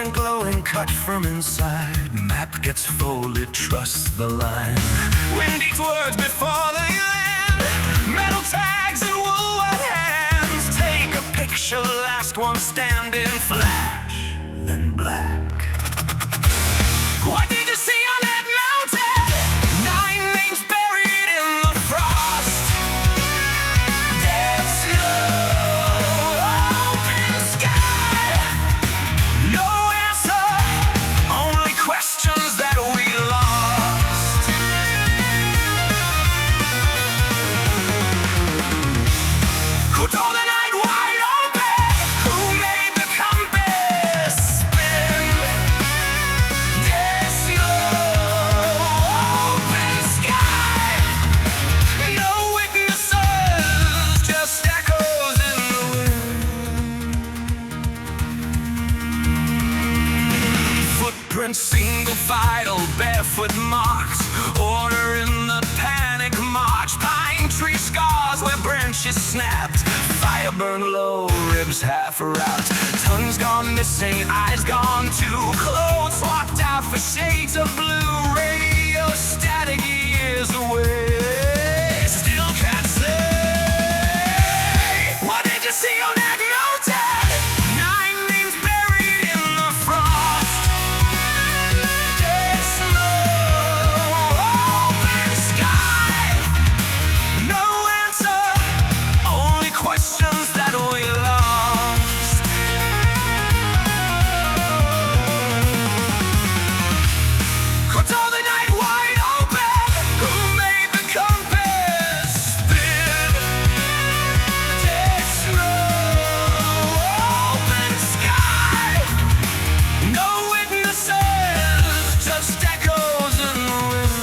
and glowing, cut from inside. Map gets folded, trust the line. Windy words before they land. Metal tags and wool white hands. Take a picture, last one standing. Flash, then black. What did you see on that mountain? 9 names buried in the frost. Dead snow, open sky. No answer, only questions that we lost. Who told the night wide open? Who made the compass spin? Dead snow, open sky. No witnesses, just echoes in the wind. Footprints, single vital, barefoot marks. Order in the panic march. Pine tree scars where branches snapped. Fire burned low, ribs half wrapped. Tongues gone missing, eyes gone too. Clothes swapped out for shades of blue. Radio static years away. Still can't say. What did you see on that mountain? 9 names buried in the frost. Dead snow, open sky. No answer, only questions that we lost. Who told the night wide open? Who made the compass spin? Dead snow, open sky. No witnesses, just echoes in the wind.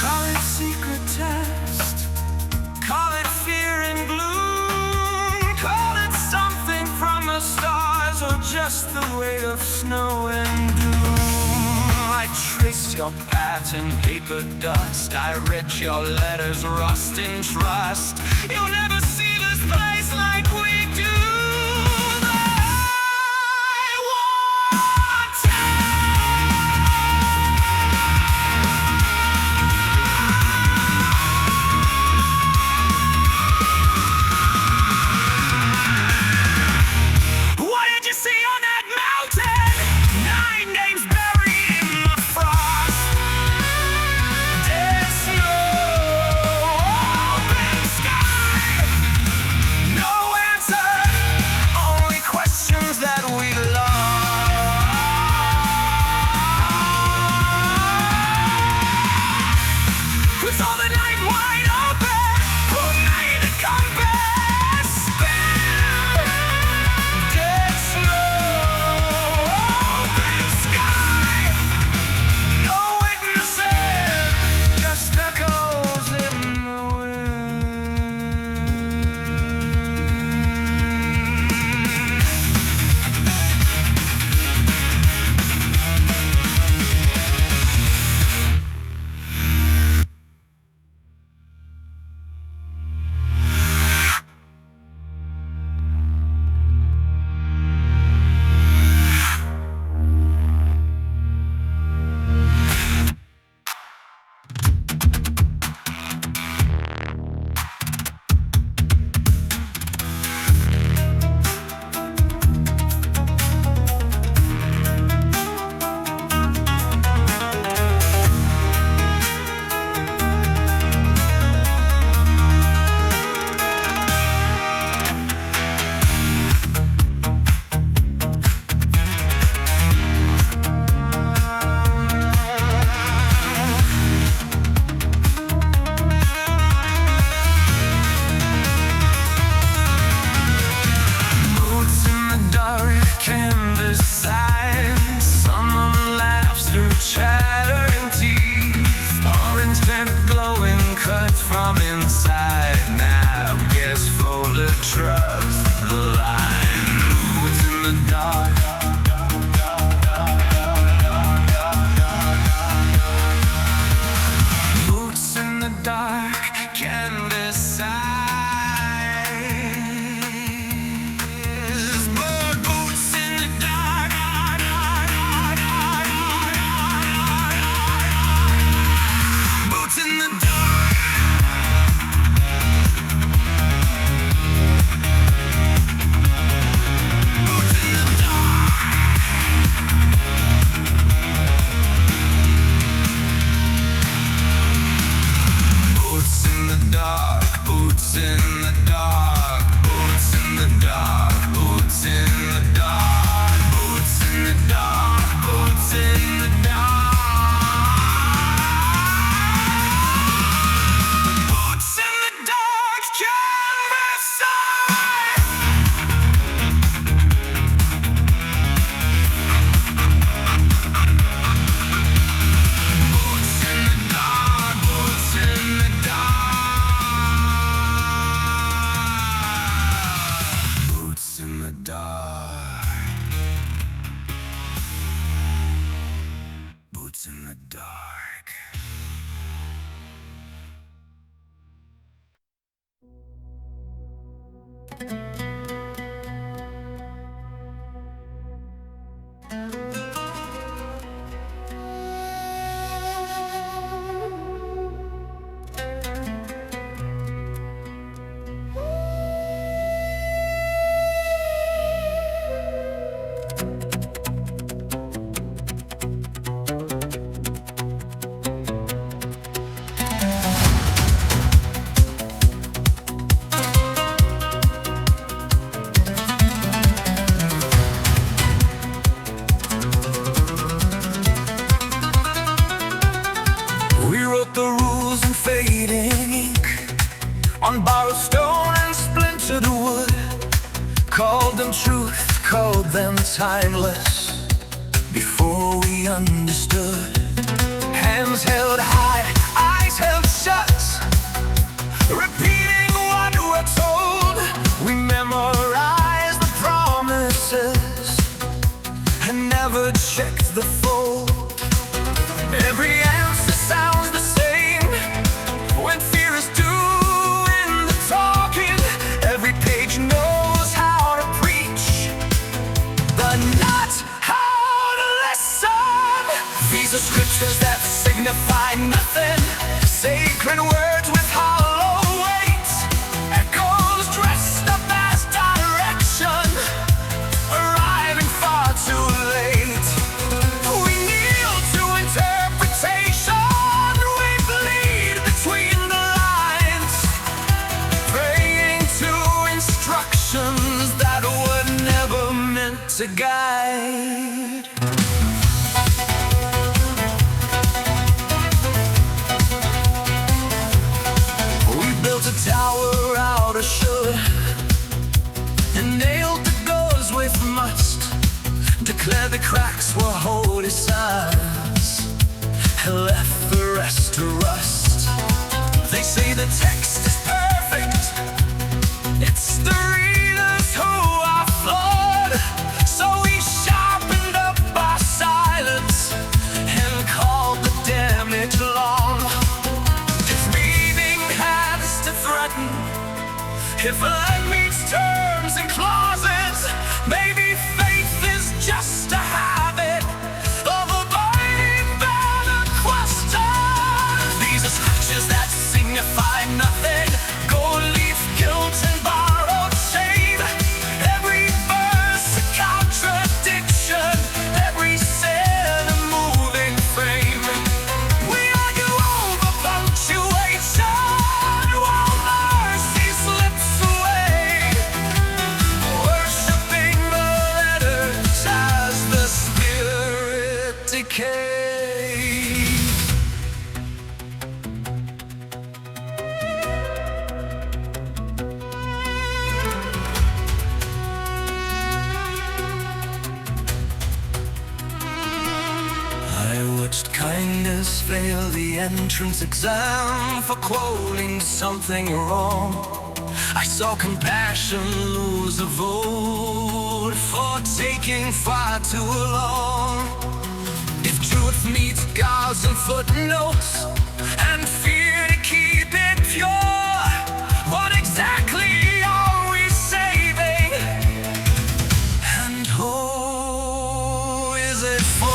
Call it secret test, call it fear and gloom, call it something from the stars or just the weight of snow and doom. I trace your path in paper dust, I read your letters rust in trust. You'll never see this place like we do. I want What did you see on that mountain? 9 names buried in the frost. Dead snow, open sky. chattering teeth, orange and glowing, cut from inside. Now guess folder, trust the line. What's in the dark? Boots in the dark can decide. On borrowed stone and splintered wood, called them truth, called them timeless, before we understood. Hands held high, eyes held shut, repeating what we're told. We memorized the promises and never checked the fold. Every answer sounds the same when fear is doing the talking. Every page knows how to preach, but not how to listen. These are scriptures that signify nothing, sacred words with hollow weight, echoes dressed up as direction, arriving far too late. We kneel to interpretation, we bleed between the lines, praying to instructions that were never meant to guide. A tower out of sugar and nailed the doors with must, declared the cracks were holy signs and left the rest to rust. They say the text is perfect, it's the readers who are flawed, so we sharpened up our silence and called the damage long. If life meets terms and clauses, maybe faith is just a habit of abiding by the question. These are scriptures that signify nothing, gold leaf, guilt and borrowed shame. Every verse a contradiction, every sin a moving frame. We argue over punctuation, kindness failed the entrance exam for quoting something wrong. I saw compassion lose a vote for taking far too long. If truth meets gods and footnotes and fear to keep it pure, what exactly are we saving? And who is it for?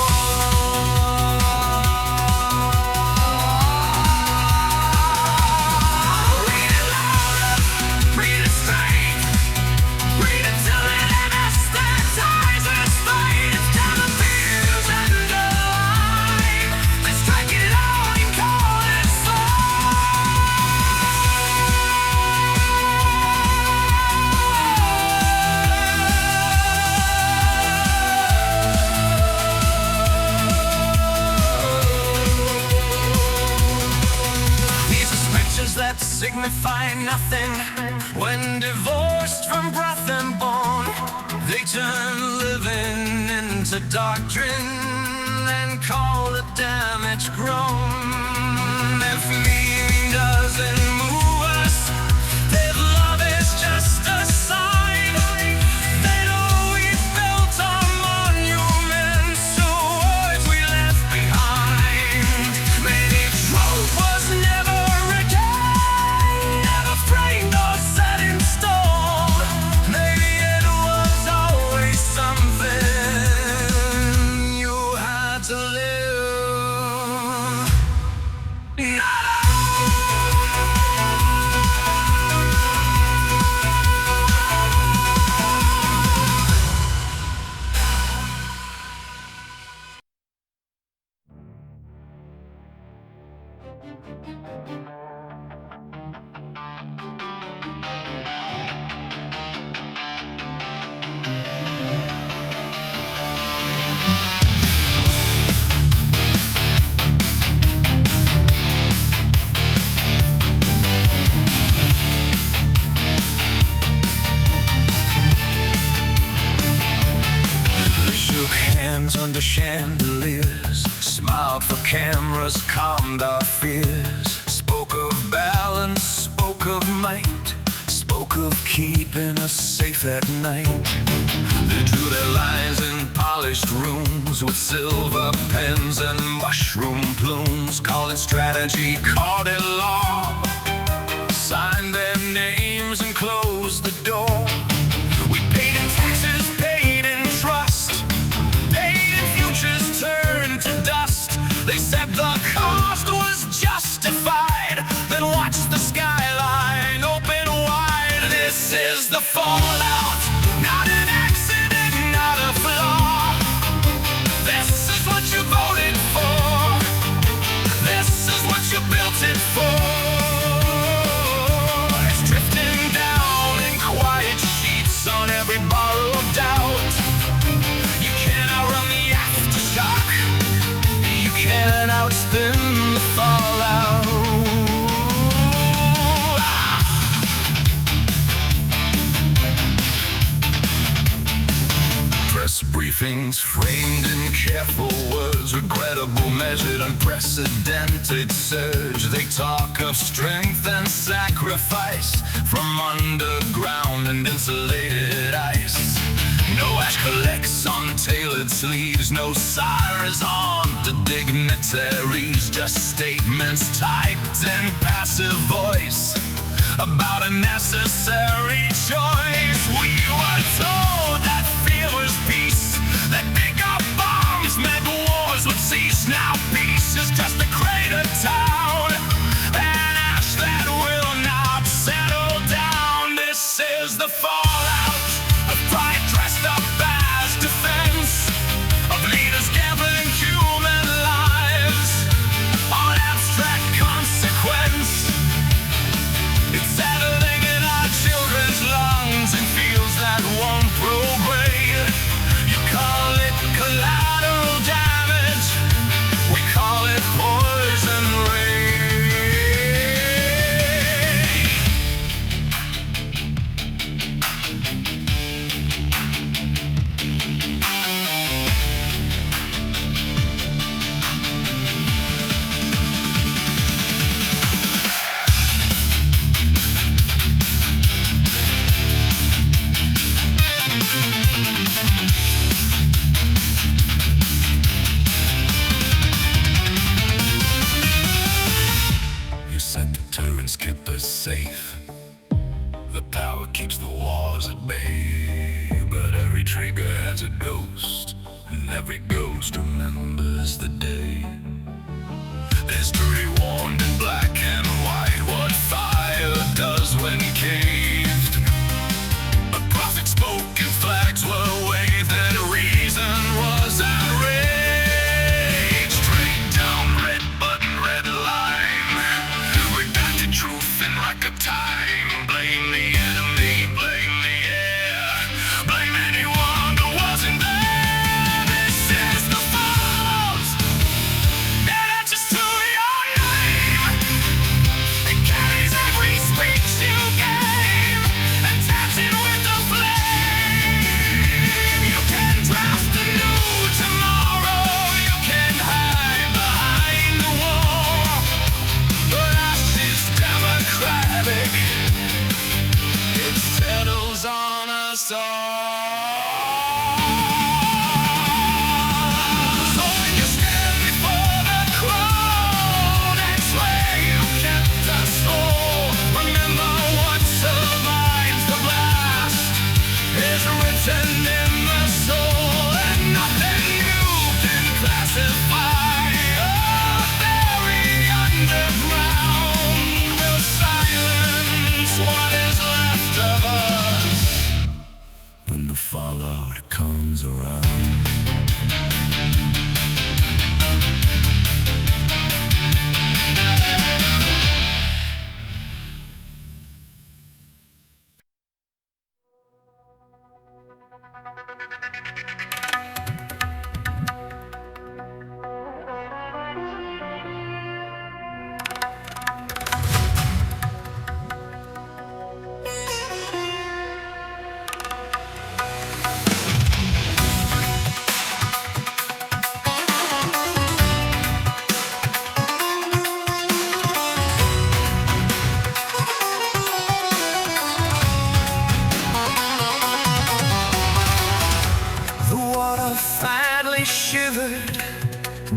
That signify nothing when divorced from breath and bone. They turn living into doctrine and call it damage grown. If meaning doesn't move us, then love is just a sign. They know we built our monuments to words we left behind. Maybe truth was never framed or set in stone. Maybe it was always something you had to live. Under chandeliers, smiled for cameras, calmed our fears. Spoke of balance, spoke of might, spoke of keeping us safe at night. They drew their lines in polished rooms with silver pens and mushroom plumes. Called it strategy, called it law. Signed their names and closed the door. We paid in taxes, paid in trust, turned to dust. They said the cost was justified, then watched the skyline open wide. This is the fallout, not an accident, not a flaw. This is what you voted for. This is what you built it for. It's drifting down in quiet sheets on every borrowed doubt. You cannot run the aftershock, you can't outspin the fallout. Press briefings framed in careful words, regrettable, measured, unprecedented surge. They talk of strength and sacrifice from underground and insulated ice. No ash collects on tailored sleeves, no sires on the dignitaries, just statements typed in passive voice about a necessary choice. We were told that fear was peace, that bigger bombs meant wars would cease. Now peace is just a crater town, an ash that will not settle down. This is the fallout of pride dressed up as defense, of leaders gambling human lives on abstract consequence. It's settling in our children's lungs and fields that won't prograde. You call it collateral damage, we call it poison rain.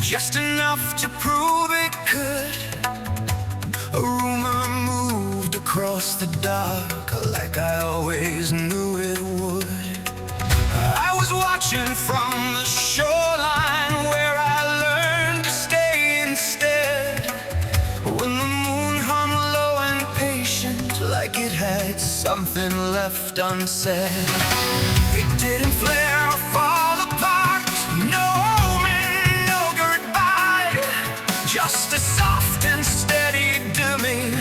just enough to prove it could. A rumor moved across the dark, like I always knew it would. I was watching from the shoreline, where I learned to stay instead. When the moon hung low and patient, like it had something left unsaid. It didn't flare or fall apart, no omen, no goodbye, just a soft and steady dimming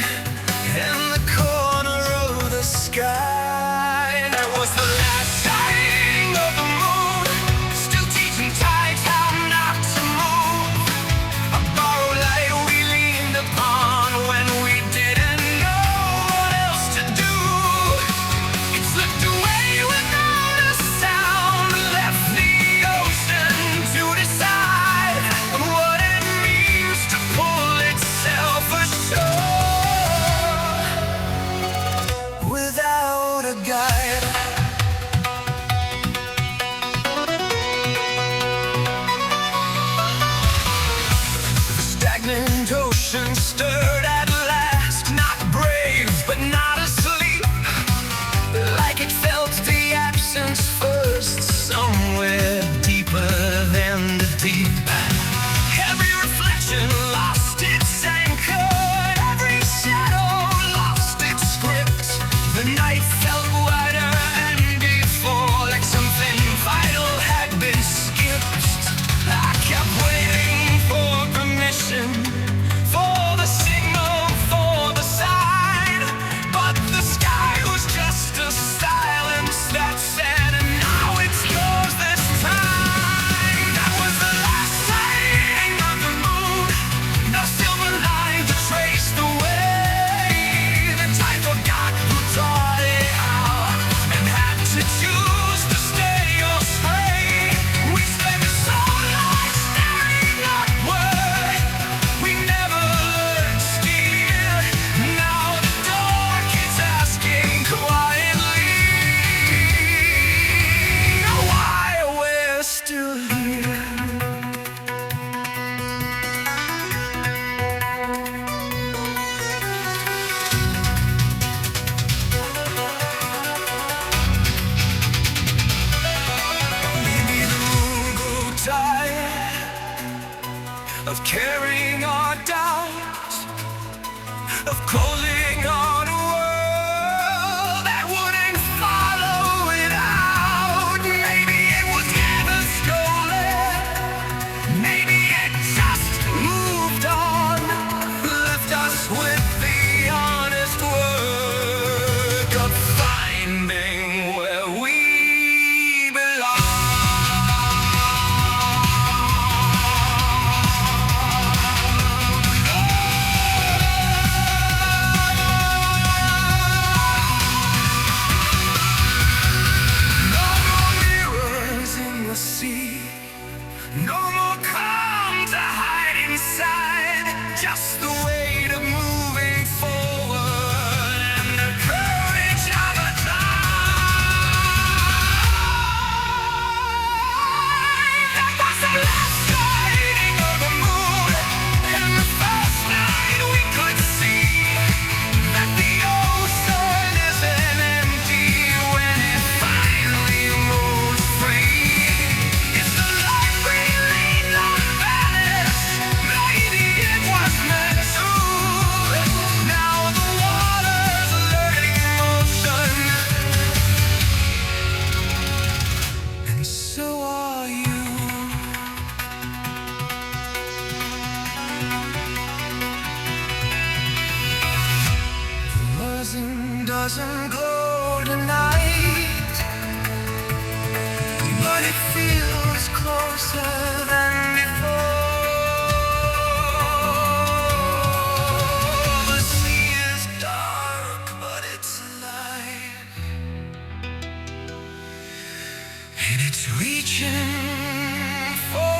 in the corner of the sky. That was the last sighting of the moon, still teaching tides how not to move. A borrowed light we leaned upon when we didn't know what else to do. It slipped away without a sound, left the ocean to decide what it means to pull itself ashore without a guide. The stagnant ocean stirred at last, not brave but not asleep, like it felt the absence first, somewhere deeper than the deep. Every reflection lost its anchor, every shadow lost its script. The night felt wider and before, like something vital had been skipped. I kept waiting for permission, for the signal, for the sign, but the sky was just a silence that said, now it's yours this time. That was the last sighting of the moon, no silver line to trace the way. The time forgot who taught it out, and had to choose to stay or stray. We spent so long staring upward, we never learned steer. Now the dark is asking quietly why we're still here. Maybe the moon grew tired of carrying our doubts, of closing on a world that wouldn't follow it out. Maybe it was never stolen, maybe it just moved on, left us with the honest work of finding where we belong. No more mirrors in the sea, no more calm to hide inside, just the weight of moving forward and the courage of a time. That was the last sighting of the moon, and the first night we could see that the ocean isn't empty when it finally moves free. It's the light we leaned on vanish, maybe it was meant to. Now the water's learning motion, and so are you. The resin doesn't glow tonight, but it feels closer than before. The sea is dark, but it's alive, and it's reaching for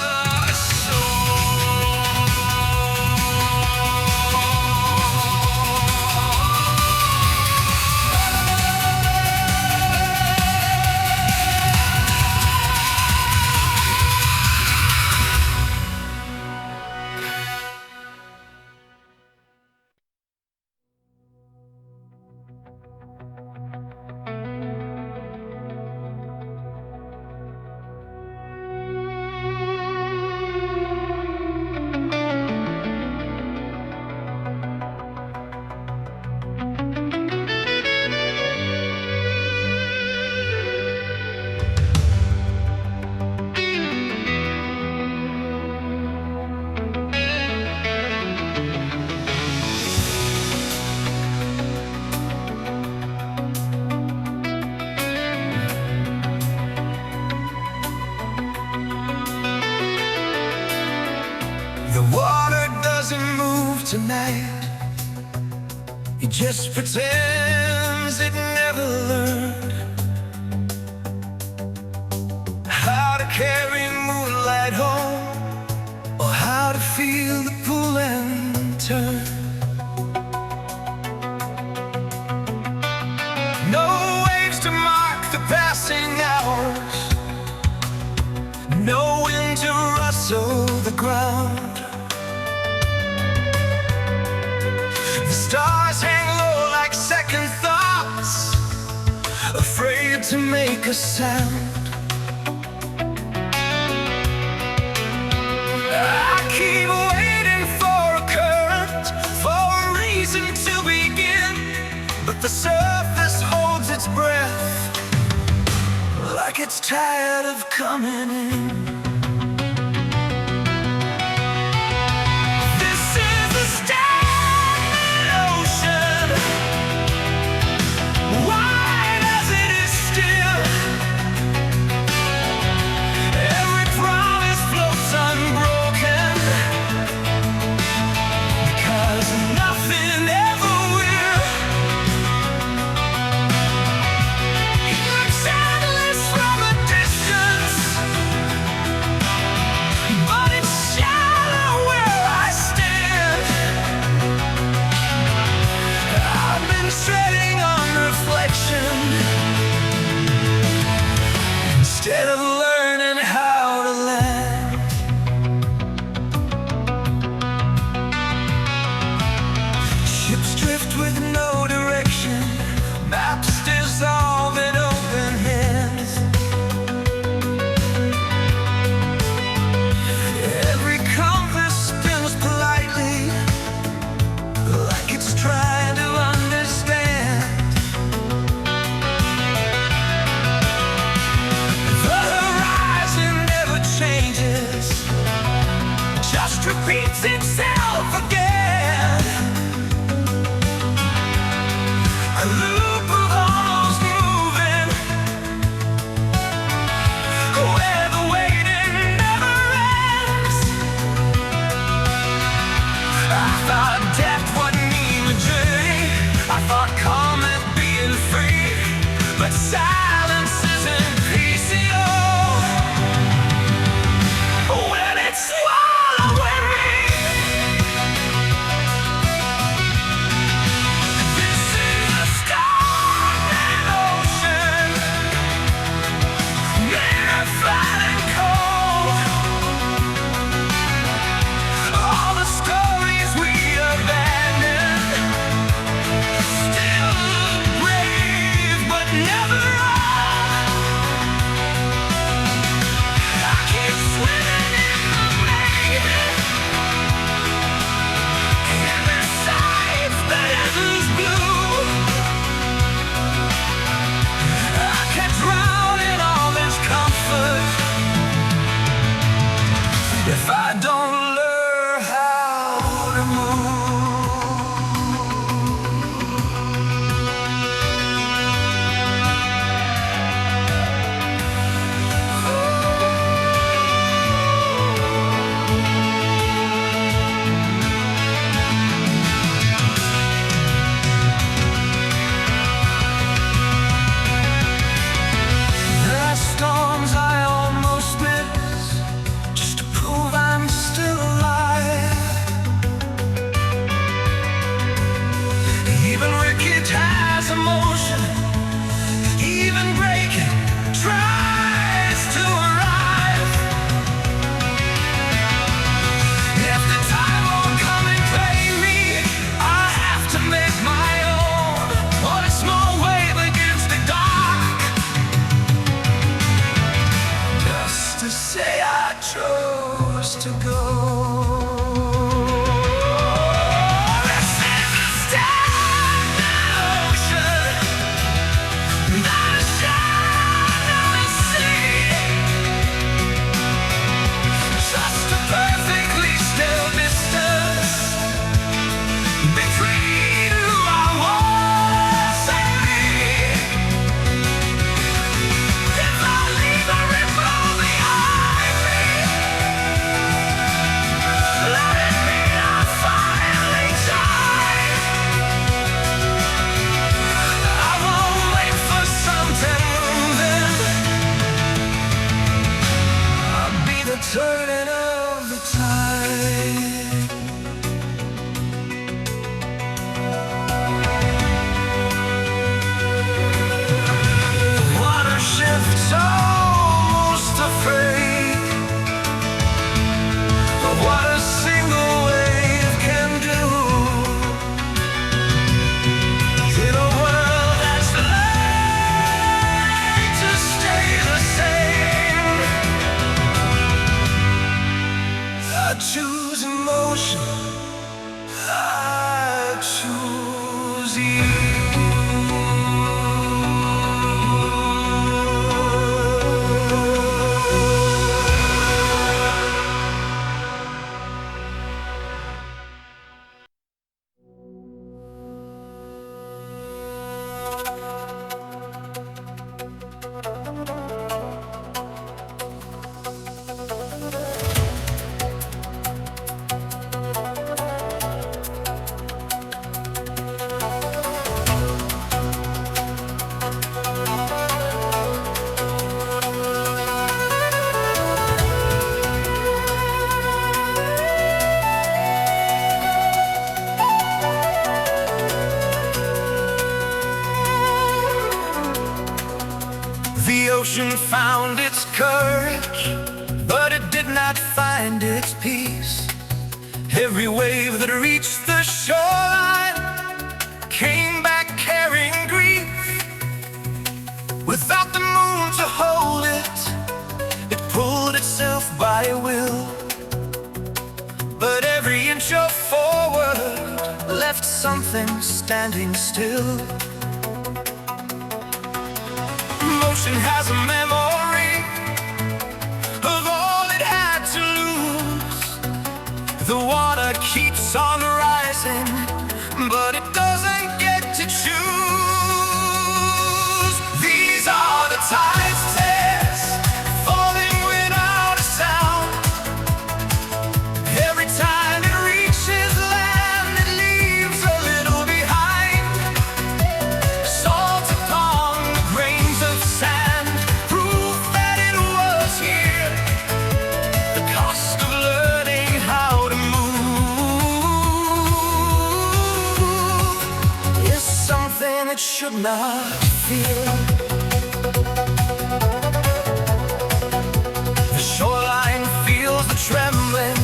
the shore. water doesn't move tonight. He just pretends it never learned how to carry moonlight home, or how to feel the pull and turn. No waves to mark the passing hours, no wind to rustle the ground. The stars hang low like second thoughts, afraid to make a sound. I keep waiting for a current, for a reason to begin, but the surface holds its breath, like it's tired of coming in. This is the stagnant ocean, wide as it is still. Every promise floats unbroken, because nothing ever will. It looks endless from a distance, but it's shallow where I stand. I've been treading on reflection instead of learning how to land. Ships drift with no direction, maps dissolve in open hands. Every compass spins politely, like it's trying to understand. The horizon never changes, just repeats itself again. A loop of almost moving, where the waiting never ends. I thought depth wouldn't mean a journey, I thought calm meant being free, but silence isn't peace at all when it's swallowing me. This is a stagnant ocean, magnified and cold. All the stories we abandoned choose emotion. I choose you. The ocean found its courage, but it did not find its peace. Every wave that reached the shoreline came back carrying grief. Without the moon to hold it, it pulled itself by will. But every inch of forward left something standing still. Motion has a memory of all it had to lose. The water keeps on rising, but it doesn't get to choose. These are the tides test, falling without a sound. Every time it reaches land, it leaves a little behind. Salt upon the grains of sand, proof that it was here. The cost of learning how to move is something it should not feel. The shoreline feels the trembling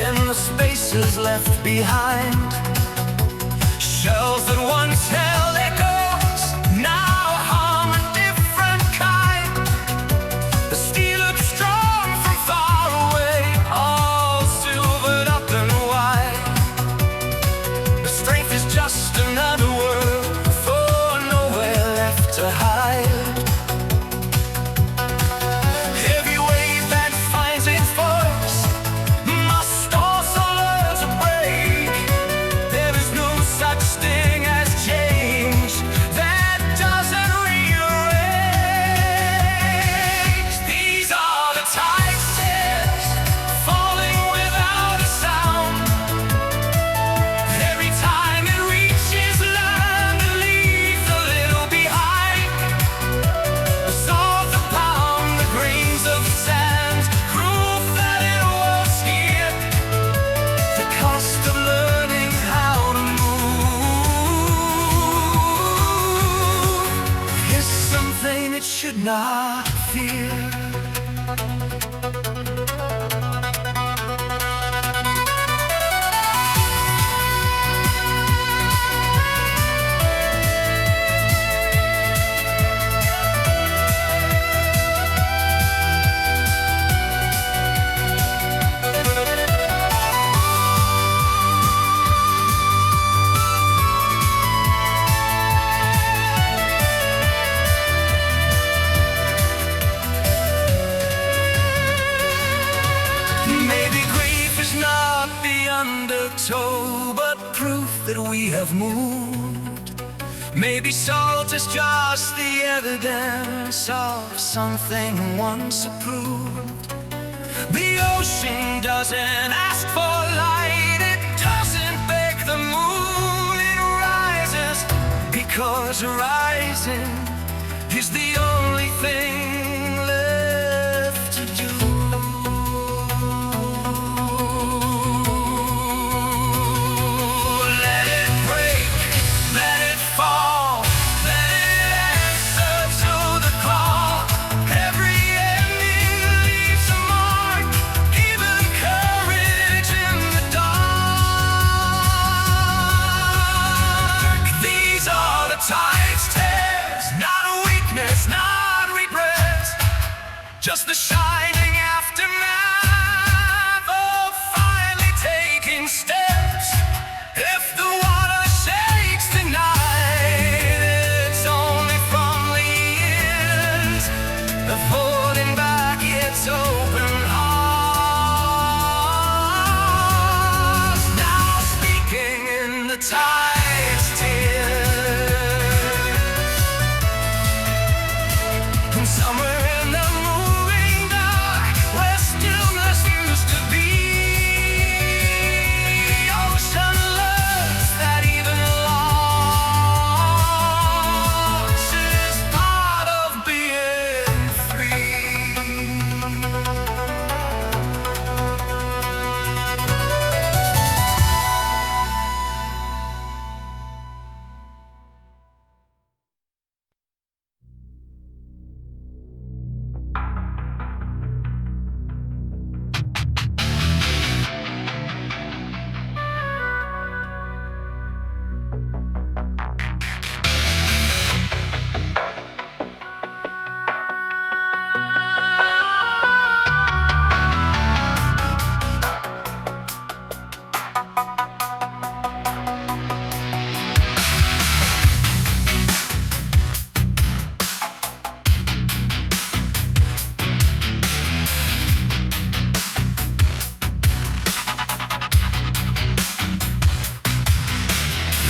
in the spaces left behind. Shells that once held echoes now hum a different kind. The steel looks strong from far away, all silvered up and wide. The strength is just another word for nowhere left to hide. Every wave that finds its voice must also learn to break. There is no such thing as change that doesn't rearrange. These are the tide stairs, falling without a sound. Every time it reaches land, it leaves a little behind. The salt, the pound, the grains of sand, proof that it was here. The cost of learning how to move is something it should not fear. Maybe grief is not the undertow, but proof that we have moved. Maybe salt is just the evidence of something once approved. The ocean doesn't ask for light, it doesn't beg the moon, it rises because rising is the only thing left to do. Let it break, let it fall, let it answer to the call. Every ending leaves a mark, even courage in the dark. These are the tides tears, not a weakness, not tide's tears. And somewhere in the moving dark, where stillness used to be, ocean learns that even loss is part of being free.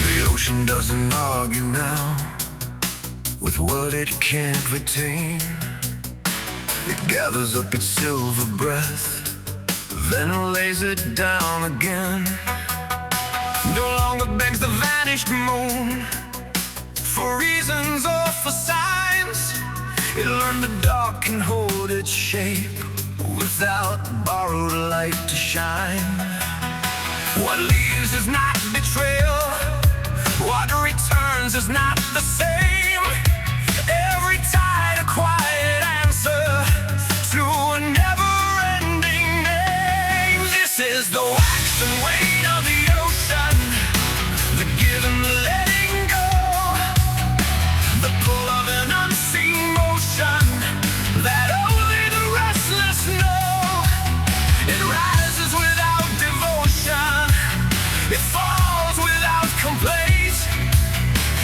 The ocean doesn't argue now with what it can't retain. It gathers up its silver breath, then lays it down again. No longer begs the vanished moon for reasons or for signs. It learned the dark can hold its shape without borrowed light to shine. What leaves is not betrayal, what returns is not the same. Every tide a quiet answer to a never-ending name. This is the wax and wane of the ocean, the give and the letting go, the pull of an unseen motion that only the restless know. It rises without devotion, it falls without complaint.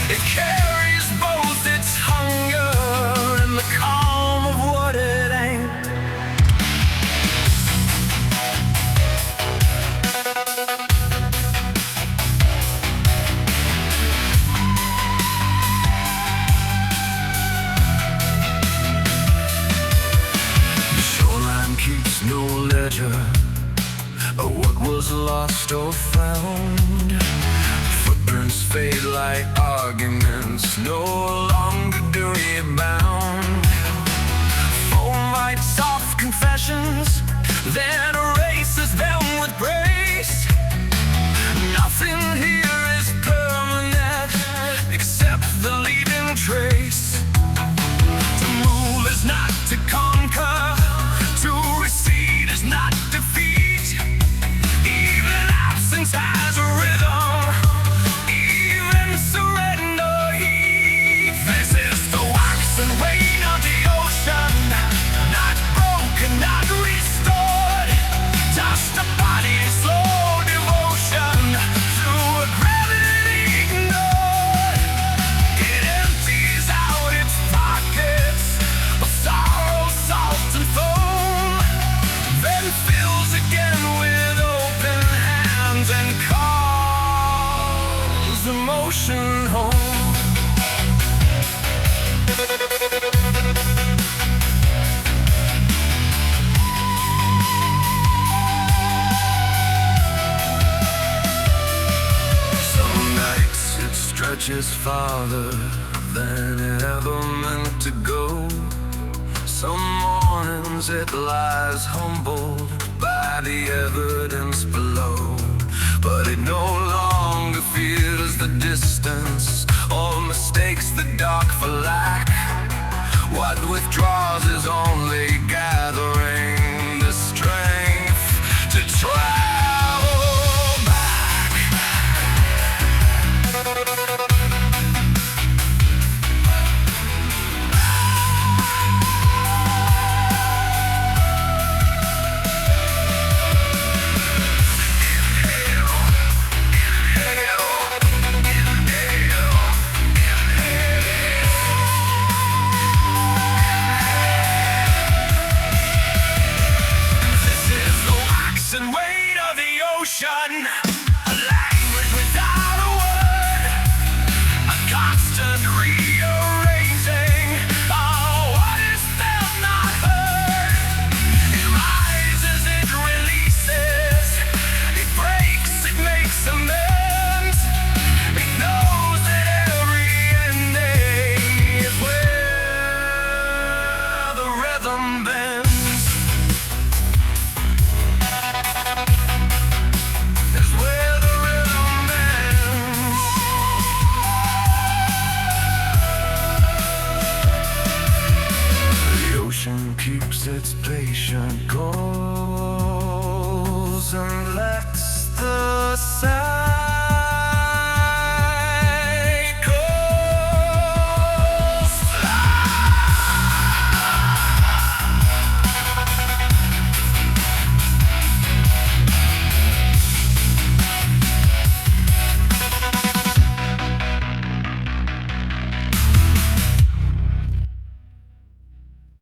It carries both its hunger and the calm of what it ain't. The shoreline keeps no ledger of what was lost or found. Footprints fade like arguments, no longer duty-bound. Foam writes off confessions, then erases them with grace. Nothing here is permanent except the leading trace. To move is not to conquer, to recede is not defeat. Even absence has a rhythm, even surrender heat. This is the wax and wane of the ocean, not broken, not restored, just a body's slow devotion to a gravity ignored. It empties out its pockets of sorrow, salt and foam, then fills again with open hands and calls emotion home. Some nights it stretches farther than it ever meant to go. Some mornings it lies humbled by the evidence below. But it no longer fears the distance or mistakes the dark for lack. What withdraws is only gathering the strength to travel back. Ocean, alive.